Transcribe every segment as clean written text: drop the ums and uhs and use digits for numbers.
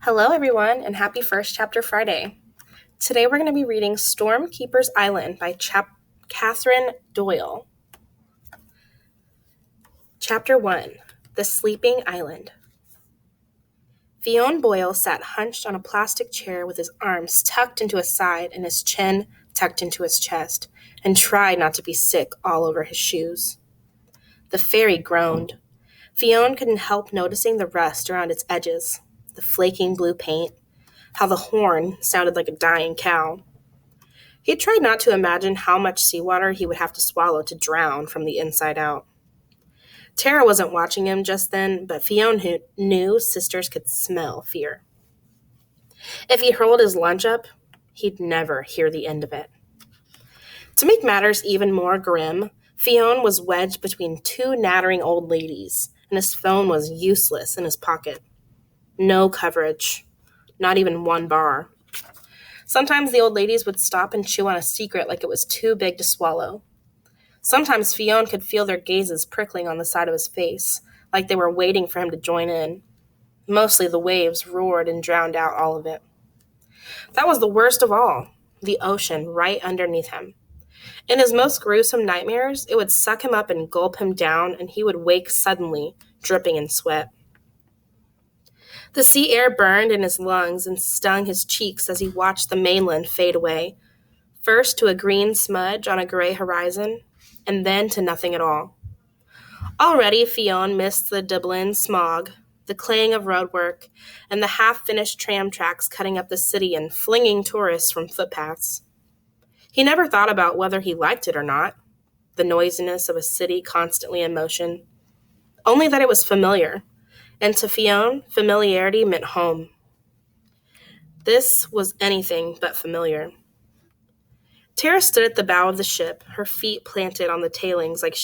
Hello, everyone, and happy First Chapter Friday. Today we're going to be reading Stormkeeper's Island by Catherine Doyle. Chapter 1 The Sleeping Island. Fionn Boyle sat hunched on a plastic chair with his arms tucked into his side and his chin tucked into his chest, and tried not to be sick all over his shoes. The fairy groaned. Fionn couldn't help noticing the rust around its edges, the flaking blue paint, how the horn sounded like a dying cow. He tried not to imagine how much seawater he would have to swallow to drown from the inside out. Tara wasn't watching him just then, but Fionn knew sisters could smell fear. If he hurled his lunch up, he'd never hear the end of it. To make matters even more grim, Fionn was wedged between two nattering old ladies, and his phone was useless in his pocket. No coverage, not even one bar. Sometimes the old ladies would stop and chew on a secret like it was too big to swallow. Sometimes Fionn could feel their gazes prickling on the side of his face, like they were waiting for him to join in. Mostly the waves roared and drowned out all of it. That was the worst of all, the ocean right underneath him. In his most gruesome nightmares, it would suck him up and gulp him down, and he would wake suddenly, dripping in sweat. The sea air burned in his lungs and stung his cheeks as he watched the mainland fade away, first to a green smudge on a gray horizon, and then to nothing at all. Already Fionn missed the Dublin smog, the clang of roadwork, and the half-finished tram tracks cutting up the city and flinging tourists from footpaths. He never thought about whether he liked it or not, the noisiness of a city constantly in motion, only that it was familiar, and to Fionn, familiarity meant home. This was anything but familiar. Tara stood at the bow of the ship, her feet planted on the railings, like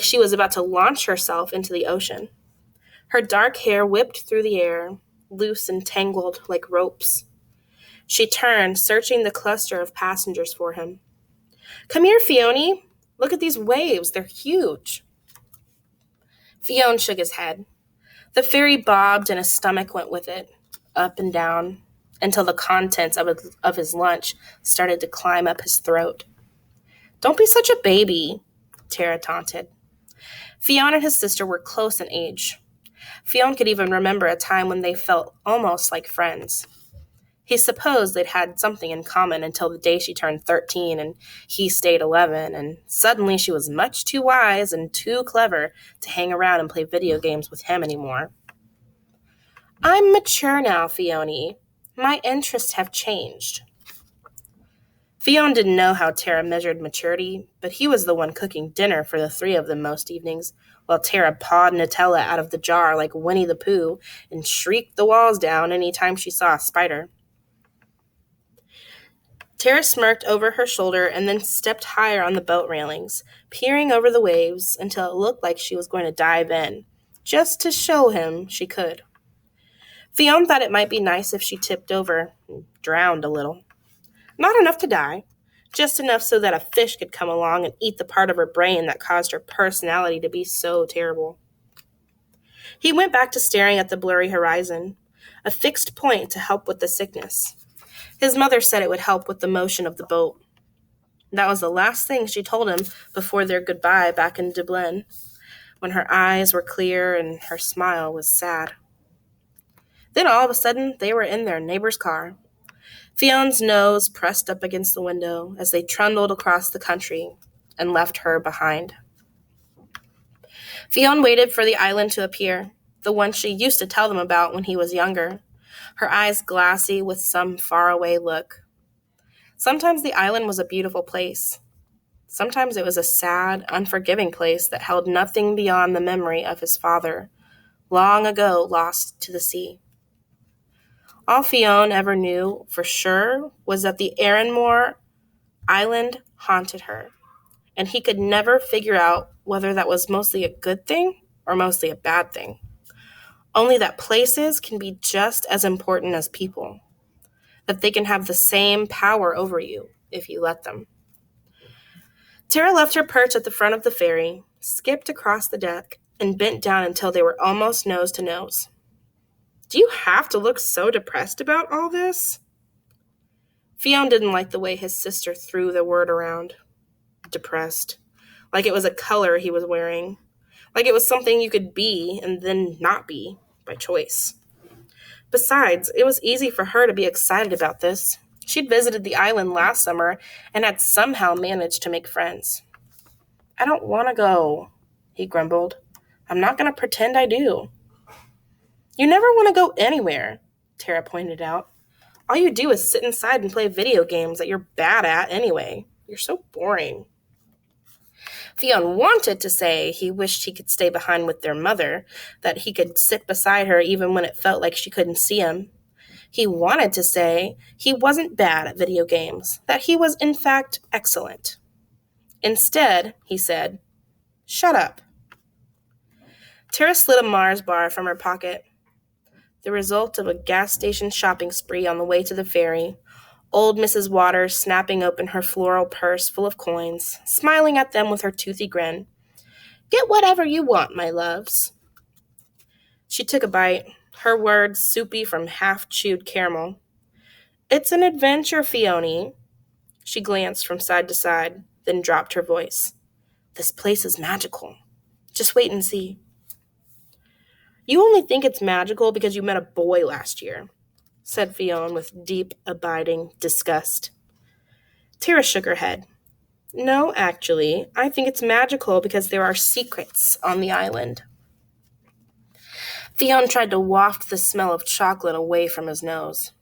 she was about to launch herself into the ocean. Her dark hair whipped through the air, loose and tangled like ropes. She turned, searching the cluster of passengers for him. "Come here, Fionn. Look at these waves. They're huge." Fionn shook his head. The ferry bobbed and his stomach went with it, up and down, until the contents of his lunch started to climb up his throat. "Don't be such a baby," Tara taunted. Fionn and his sister were close in age. Fionn could even remember a time when they felt almost like friends. He supposed they'd had something in common until the day she turned 13 and he stayed 11, and suddenly she was much too wise and too clever to hang around and play video games with him anymore. "I'm mature now, Fionn. My interests have changed." Fionn didn't know how Tara measured maturity, but he was the one cooking dinner for the three of them most evenings, while Tara pawed Nutella out of the jar like Winnie the Pooh and shrieked the walls down any time she saw a spider. Tara smirked over her shoulder and then stepped higher on the boat railings, peering over the waves until it looked like she was going to dive in, just to show him she could. Fionn thought it might be nice if she tipped over and drowned a little. Not enough to die, just enough so that a fish could come along and eat the part of her brain that caused her personality to be so terrible. He went back to staring at the blurry horizon, a fixed point to help with the sickness. His mother said it would help with the motion of the boat. That was the last thing she told him before their goodbye back in Dublin, when her eyes were clear and her smile was sad. Then all of a sudden, they were in their neighbor's car. Fionn's nose pressed up against the window as they trundled across the country and left her behind. Fionn waited for the island to appear, the one she used to tell them about when he was younger, her eyes glassy with some faraway look. Sometimes the island was a beautiful place. Sometimes it was a sad, unforgiving place that held nothing beyond the memory of his father, long ago lost to the sea. All Fionn ever knew for sure was that the Erinmore Island haunted her, and he could never figure out whether that was mostly a good thing or mostly a bad thing. Only that places can be just as important as people, that they can have the same power over you if you let them. Tara left her perch at the front of the ferry, skipped across the deck, and bent down until they were almost nose to nose. Do you have to look so depressed about all this? Fionn didn't like the way his sister threw the word around. Depressed. Like it was a color he was wearing. Like it was something you could be and then not be by choice. Besides, it was easy for her to be excited about this. She'd visited the island last summer and had somehow managed to make friends. I don't want to go, he grumbled. I'm not going to pretend I do. You never want to go anywhere, Tara pointed out. All you do is sit inside and play video games that you're bad at anyway. You're so boring. Fionn wanted to say he wished he could stay behind with their mother, that he could sit beside her even when it felt like she couldn't see him. He wanted to say he wasn't bad at video games, that he was in fact excellent. Instead, he said, "Shut up." Tara slid a Mars bar from her pocket, the result of a gas station shopping spree on the way to the ferry. Old Mrs. Waters snapping open her floral purse full of coins, smiling at them with her toothy grin. "Get whatever you want, my loves." She took a bite, her words soupy from half-chewed caramel. "It's an adventure, Fione." She glanced from side to side, then dropped her voice. "This place is magical. Just wait and see." "You only think it's magical because you met a boy last year," said Fionn with deep, abiding disgust. Tara shook her head. "No, actually, I think it's magical because there are secrets on the island." Fionn tried to waft the smell of chocolate away from his nose.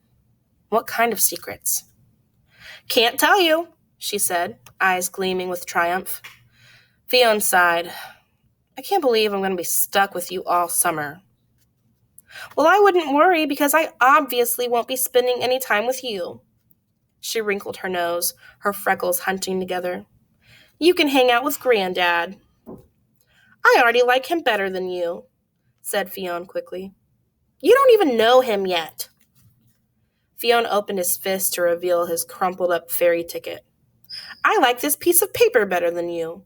"What kind of secrets?" "Can't tell you," she said, eyes gleaming with triumph. Fionn sighed. "I can't believe I'm going to be stuck with you all summer." "Well, I wouldn't worry because I obviously won't be spending any time with you." She wrinkled her nose, her freckles hunting together. "You can hang out with Granddad." "I already like him better than you," said Fionn quickly. "You don't even know him yet." Fionn opened his fist to reveal his crumpled up ferry ticket. "I like this piece of paper better than you."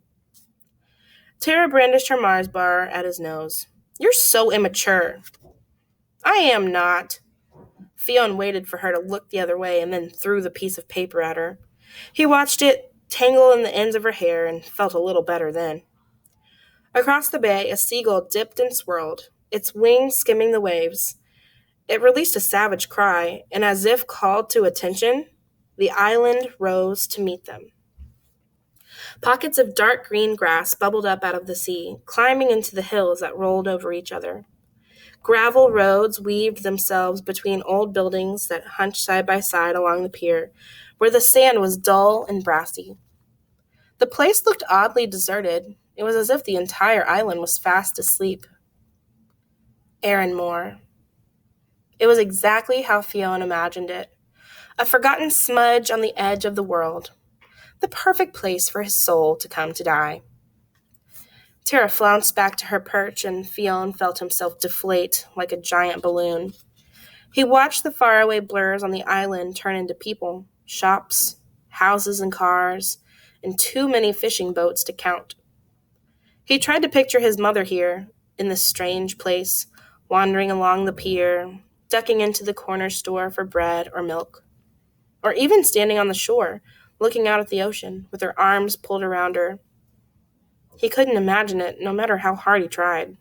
Tara brandished her Mars bar at his nose. "You're so immature." "I am not." Fionn waited for her to look the other way and then threw the piece of paper at her. He watched it tangle in the ends of her hair and felt a little better then. Across the bay, a seagull dipped and swirled, its wings skimming the waves. It released a savage cry, and as if called to attention, the island rose to meet them. Pockets of dark green grass bubbled up out of the sea, climbing into the hills that rolled over each other. Gravel roads weaved themselves between old buildings that hunched side by side along the pier, where the sand was dull and brassy. The place looked oddly deserted. It was as if the entire island was fast asleep. Aaron Moore. It was exactly how Fionn imagined it. A forgotten smudge on the edge of the world. The perfect place for his soul to come to die. Tara flounced back to her perch, and Fionn felt himself deflate like a giant balloon. He watched the faraway blurs on the island turn into people, shops, houses and cars, and too many fishing boats to count. He tried to picture his mother here, in this strange place, wandering along the pier, ducking into the corner store for bread or milk, or even standing on the shore, looking out at the ocean, with her arms pulled around her. He couldn't imagine it, no matter how hard he tried.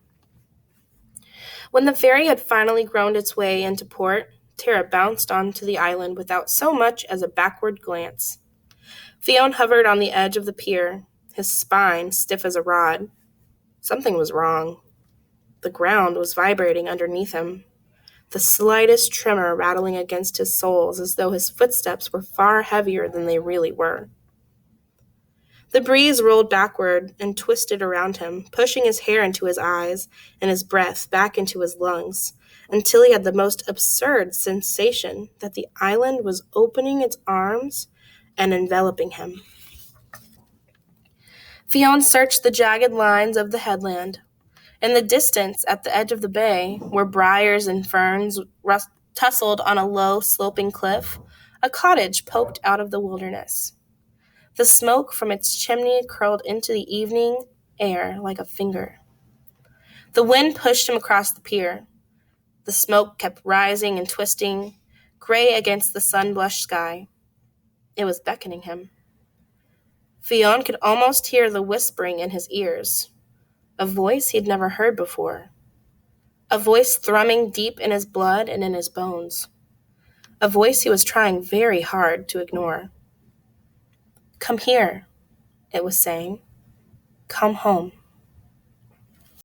When the ferry had finally groaned its way into port, Tara bounced onto the island without so much as a backward glance. Fionn hovered on the edge of the pier, his spine stiff as a rod. Something was wrong. The ground was vibrating underneath him, the slightest tremor rattling against his soles as though his footsteps were far heavier than they really were. The breeze rolled backward and twisted around him, pushing his hair into his eyes and his breath back into his lungs, until he had the most absurd sensation that the island was opening its arms and enveloping him. Fionn searched the jagged lines of the headland. In the distance, at the edge of the bay, where briars and ferns tussled on a low, sloping cliff, a cottage poked out of the wilderness. The smoke from its chimney curled into the evening air like a finger. The wind pushed him across the pier. The smoke kept rising and twisting, gray against the sun-blushed sky. It was beckoning him. Fionn could almost hear the whispering in his ears, a voice he'd never heard before, a voice thrumming deep in his blood and in his bones, a voice he was trying very hard to ignore. "Come here," it was saying. "Come home."